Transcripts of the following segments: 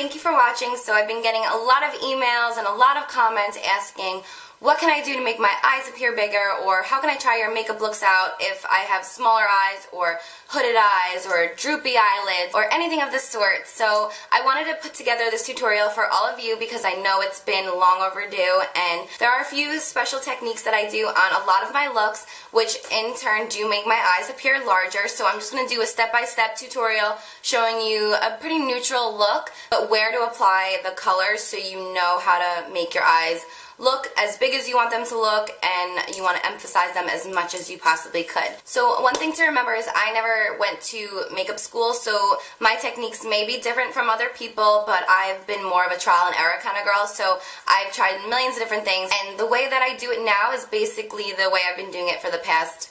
thank you for watching. So I've been getting a lot of emails and a lot of comments asking, what can I do to make my eyes appear bigger, or how can I try your makeup looks out if I have smaller eyes or hooded eyes or droopy eyelids or anything of the sort. So I wanted to put together this tutorial for all of you because I know it's been long overdue, and there are a few special techniques that I do on a lot of my looks which in turn do make my eyes appear larger. So I'm just going to do a step-by-step tutorial showing you a pretty neutral look, but where to apply the colors so you know how to make your eyes look as big as you want them to look, and you want to emphasize them as much as you possibly could. So one thing to remember is I never went to makeup school, so my techniques may be different from other people, but I've been more of a trial and error kind of girl, so I've tried millions of different things, and the way that I do it now is basically the way I've been doing it for the past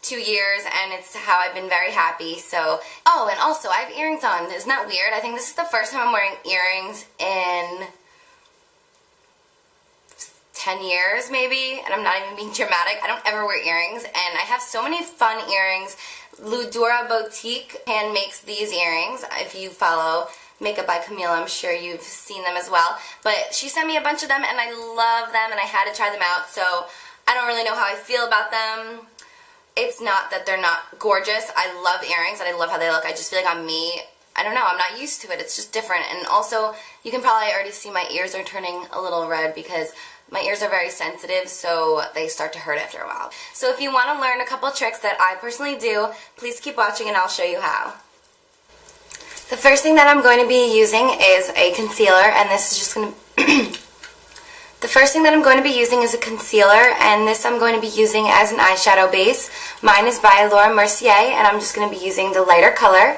2 years, and it's how I've been very happy. So, oh, and also I have earrings on. Isn't that weird? I think this is the first time I'm wearing earrings in 10 years maybe, and I'm not even being dramatic. I don't ever wear earrings, and I have so many fun earrings. Ludura Boutique hand makes these earrings. If you follow Makeup by Camille, I'm sure you've seen them as well. But she sent me a bunch of them, and I love them, and I had to try them out, so I don't really know how I feel about them. It's not that they're not gorgeous. I love earrings, and I love how they look. I just feel like on me, I don't know, I'm not used to it. It's just different. And also, you can probably already see my ears are turning a little red because my ears are very sensitive, so they start to hurt after a while. So if you want to learn a couple tricks that I personally do, please keep watching and I'll show you how. The first thing that I'm going to be using is a concealer, and this is just going to... The first thing that I'm going to be using is a concealer, and this I'm going to be using as an eyeshadow base. Mine is by Laura Mercier, and I'm just going to be using the lighter color.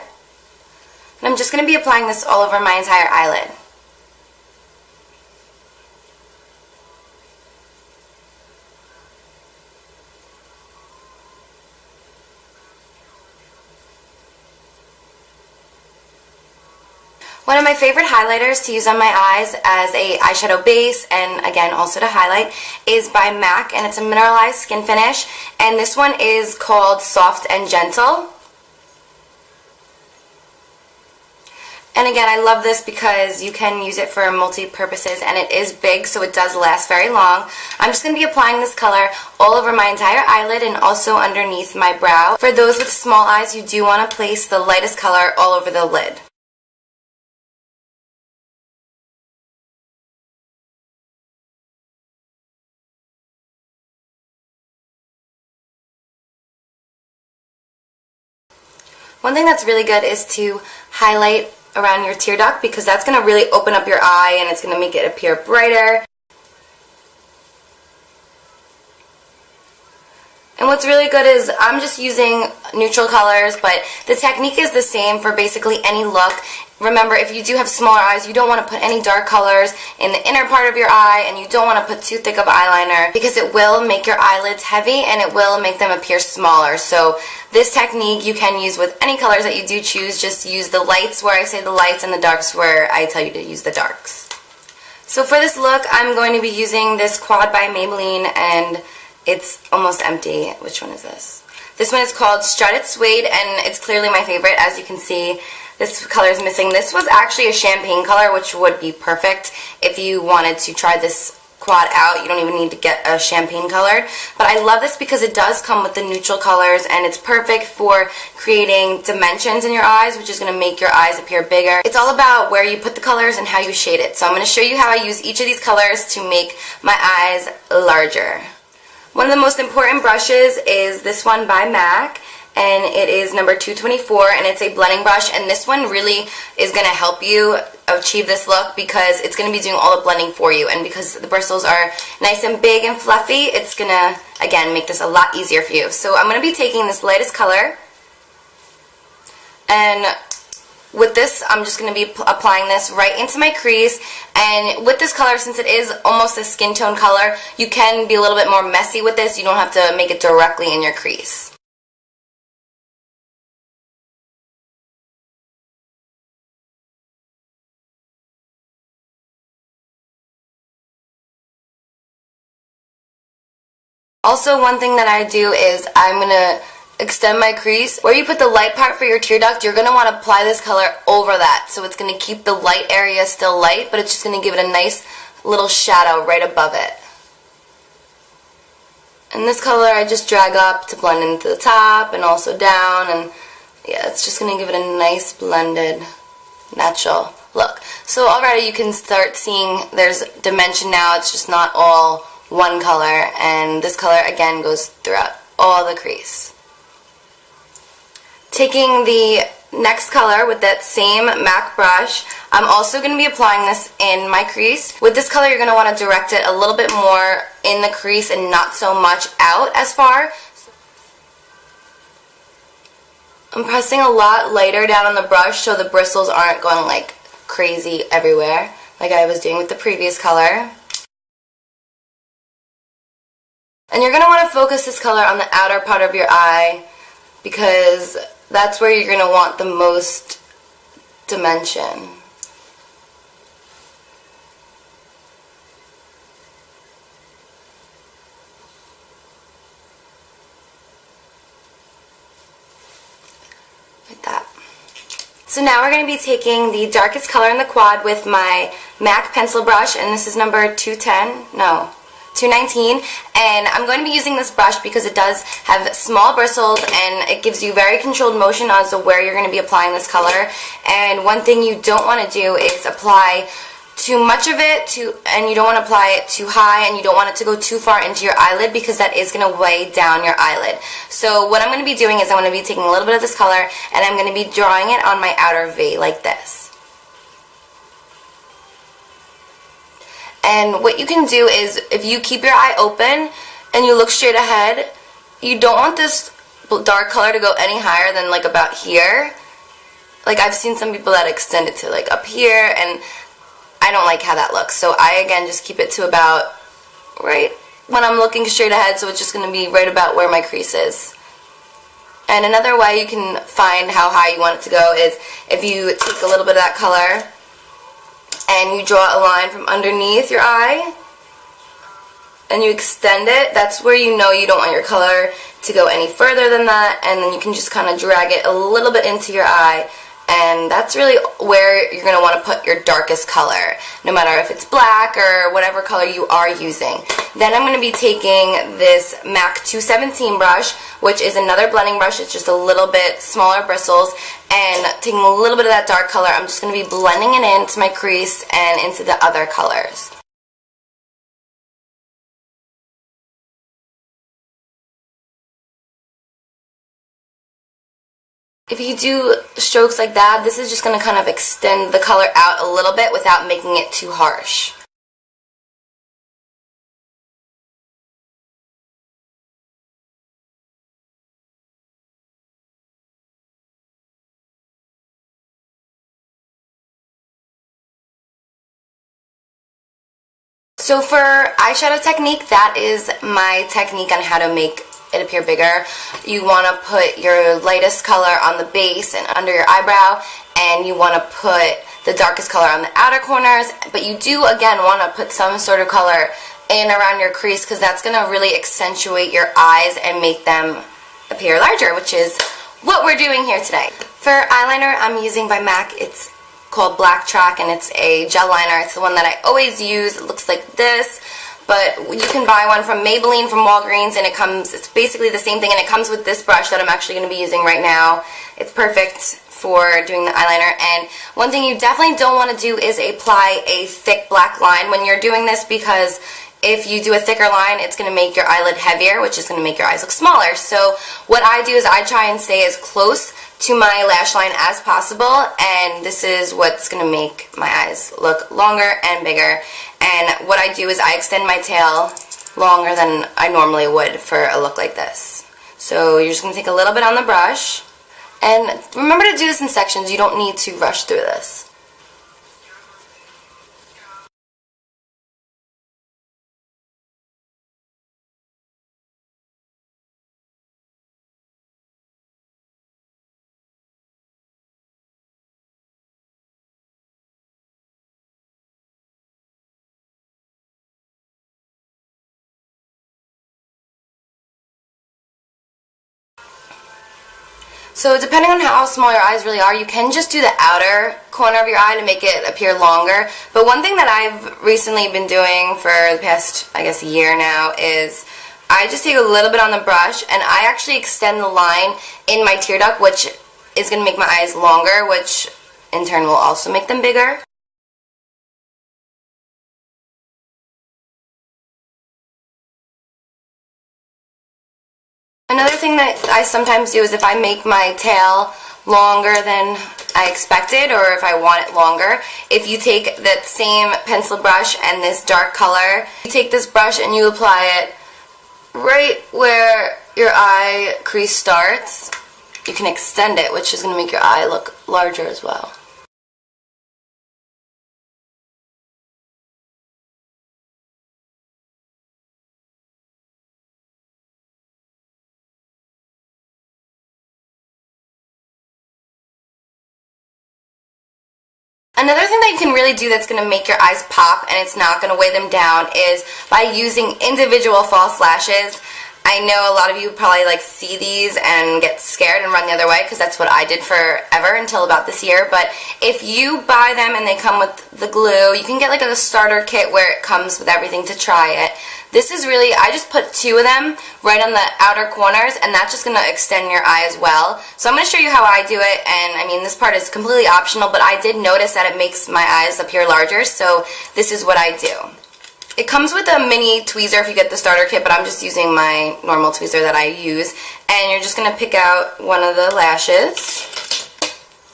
And I'm just going to be applying this all over my entire eyelid. One of my favorite highlighters to use on my eyes as a eyeshadow base, and again also to highlight, is by MAC, and it's a mineralized skin finish, and this one is called Soft and Gentle. And again, I love this because you can use it for multi-purposes, and it is big, so it does last very long. I'm just going to be applying this color all over my entire eyelid and also underneath my brow. For those with small eyes, you do want to place the lightest color all over the lid. One thing that's really good is to highlight around your tear duct, because that's going to really open up your eye and it's going to make it appear brighter. And what's really good is I'm just using neutral colors, but the technique is the same for basically any look. Remember, if you do have smaller eyes, you don't want to put any dark colors in the inner part of your eye, and you don't want to put too thick of eyeliner because it will make your eyelids heavy and it will make them appear smaller. So this technique you can use with any colors that you do choose. Just use the lights where I say the lights and the darks where I tell you to use the darks. So for this look, I'm going to be using this quad by Maybelline, and it's almost empty. Which one is this? This one is called Strutted Suede, and it's clearly my favorite. As you can see, this color is missing. This was actually a champagne color, which would be perfect if you wanted to try this quad out. You don't even need to get a champagne colored. But I love this because it does come with the neutral colors, and it's perfect for creating dimensions in your eyes, which is going to make your eyes appear bigger. It's all about where you put the colors and how you shade it. So I'm going to show you how I use each of these colors to make my eyes larger. One of the most important brushes is this one by MAC, and it is number 224, and it's a blending brush, and this one really is going to help you achieve this look because it's going to be doing all the blending for you, and because the bristles are nice and big and fluffy, it's going to, again, make this a lot easier for you. So I'm going to be taking this lightest color, and with this, I'm just going to be applying this right into my crease. And with this color, since it is almost a skin tone color, you can be a little bit more messy with this. You don't have to make it directly in your crease. Also, one thing that I do is I'm going to extend my crease. Where you put the light part for your tear duct, you're going to want to apply this color over that. So it's going to keep the light area still light, but it's just going to give it a nice little shadow right above it. And this color I just drag up to blend into the top and also down, and yeah, it's just going to give it a nice blended natural look. So already you can start seeing there's dimension now. It's just not all one color, and this color again goes throughout all the crease. Taking the next color with that same MAC brush, I'm also going to be applying this in my crease. With this color, you're going to want to direct it a little bit more in the crease and not so much out as far. I'm pressing a lot lighter down on the brush so the bristles aren't going like crazy everywhere like I was doing with the previous color. And you're going to want to focus this color on the outer part of your eye because that's where you're going to want the most dimension. Like that. So now we're going to be taking the darkest color in the quad with my MAC pencil brush, and this is number 219, and I'm going to be using this brush because it does have small bristles and it gives you very controlled motion as to where you're going to be applying this color. And one thing you don't want to do is apply too much of it, and you don't want to apply it too high, and you don't want it to go too far into your eyelid because that is going to weigh down your eyelid. So what I'm going to be doing is I'm going to be taking a little bit of this color and I'm going to be drawing it on my outer V like this. And what you can do is, if you keep your eye open and you look straight ahead, you don't want this dark color to go any higher than like about here. Like I've seen some people that extend it to like up here, and I don't like how that looks. So I again just keep it to about right when I'm looking straight ahead, so it's just going to be right about where my crease is. And another way you can find how high you want it to go is if you take a little bit of that color and you draw a line from underneath your eye and you extend it. That's where you know you don't want your color to go any further than that, and then you can just kind of drag it a little bit into your eye, and that's really where you're going to want to put your darkest color, no matter if it's black or whatever color you are using. Then I'm going to be taking this MAC 217 brush, which is another blending brush. It's just a little bit smaller bristles, and taking a little bit of that dark color, I'm just going to be blending it into my crease and into the other colors. If you do strokes like that, this is just going to kind of extend the color out a little bit without making it too harsh. So for eyeshadow technique, that is my technique on how to make it appear bigger. You want to put your lightest color on the base and under your eyebrow, and you want to put the darkest color on the outer corners, but you do again want to put some sort of color in around your crease because that's going to really accentuate your eyes and make them appear larger, which is what we're doing here today. For eyeliner, I'm using by MAC. It's called Black Track, and it's a gel liner. It's the one that I always use. It looks like this, but you can buy one from Maybelline, from Walgreens, and it's basically the same thing, and it comes with this brush that I'm actually going to be using right now. It's perfect for doing the eyeliner. And one thing you definitely don't want to do is apply a thick black line when you're doing this, because if you do a thicker line, it's going to make your eyelid heavier, which is going to make your eyes look smaller. So what I do is I try and stay as close to my lash line as possible, and this is what's going to make my eyes look longer and bigger. And what I do is I extend my tail longer than I normally would for a look like this. So you're just going to take a little bit on the brush, and remember to do this in sections. You don't need to rush through this. So depending on how small your eyes really are, you can just do the outer corner of your eye to make it appear longer. But one thing that I've recently been doing for the past, I guess, year now is I just take a little bit on the brush and I actually extend the line in my tear duct, which is going to make my eyes longer, which in turn will also make them bigger. Another thing that I sometimes do is if I make my tail longer than I expected, or if I want it longer, if you take that same pencil brush and this dark color, you take this brush and you apply it right where your eye crease starts. You can extend it, which is going to make your eye look larger as well. Another thing that you can really do that's going to make your eyes pop and it's not going to weigh them down is by using individual false lashes. I know a lot of you probably like see these and get scared and run the other way, because that's what I did forever until about this year. But if you buy them and they come with the glue, you can get like a starter kit where it comes with everything to try it. This is really, I just put 2 of them right on the outer corners, and that's just going to extend your eye as well. So I'm going to show you how I do it, and I mean this part is completely optional, but I did notice that it makes my eyes appear larger, so this is what I do. It comes with a mini tweezer if you get the starter kit, but I'm just using my normal tweezer that I use. And you're just going to pick out one of the lashes,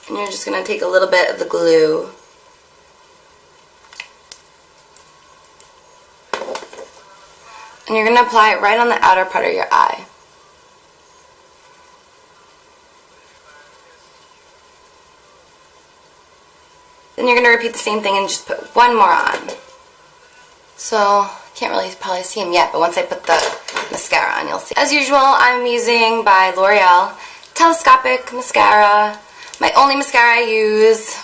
and you're just going to take a little bit of the glue. And you're going to apply it right on the outer part of your eye. Then you're going to repeat the same thing and just put one more on. So, can't really probably see them yet, but once I put the mascara on, you'll see. As usual, I'm using by L'Oreal Telescopic Mascara, my only mascara I use.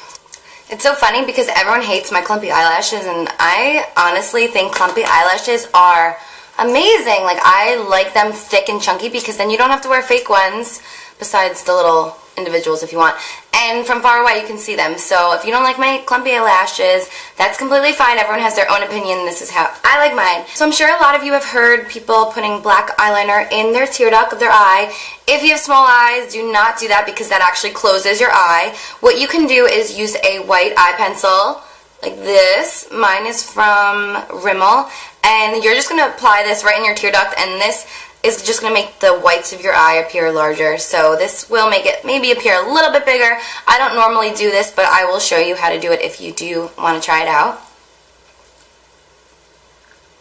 It's so funny because everyone hates my clumpy eyelashes, and I honestly think clumpy eyelashes are amazing. Like, I like them thick and chunky because then you don't have to wear fake ones, besides the little individuals if you want. And from far away you can see them. So if you don't like my clumpy eyelashes, that's completely fine. Everyone has their own opinion. This is how I like mine. So I'm sure a lot of you have heard people putting black eyeliner in their tear duct of their eye. If you have small eyes, do not do that because that actually closes your eye. What you can do is use a white eye pencil like this. Mine is from Rimmel. And you're just going to apply this right in your tear duct, and this is just going to make the whites of your eye appear larger. So this will make it maybe appear a little bit bigger. I don't normally do this, but I will show you how to do it if you do want to try it out.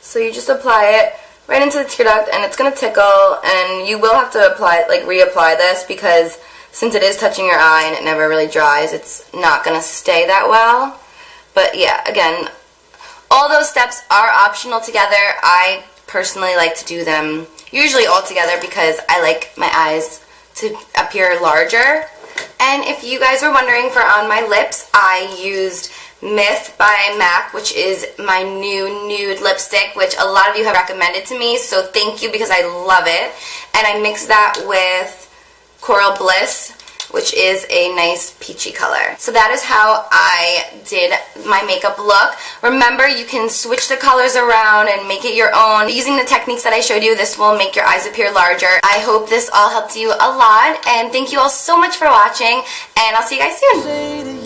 So you just apply it right into the tear duct, and it's going to tickle, and you will have to apply it, like reapply this, because since it is touching your eye and it never really dries, it's not going to stay that well. But yeah, again, all those steps are optional together. I personally like to do them usually all together because I like my eyes to appear larger. And if you guys were wondering, for on my lips, I used Myth by MAC, which is my new nude lipstick, which a lot of you have recommended to me, so thank you because I love it. And I mixed that with Coral Bliss, which is a nice peachy color. So that is how I did my makeup look. Remember, you can switch the colors around and make it your own. Using the techniques that I showed you, this will make your eyes appear larger. I hope this all helped you a lot, and thank you all so much for watching, and I'll see you guys soon.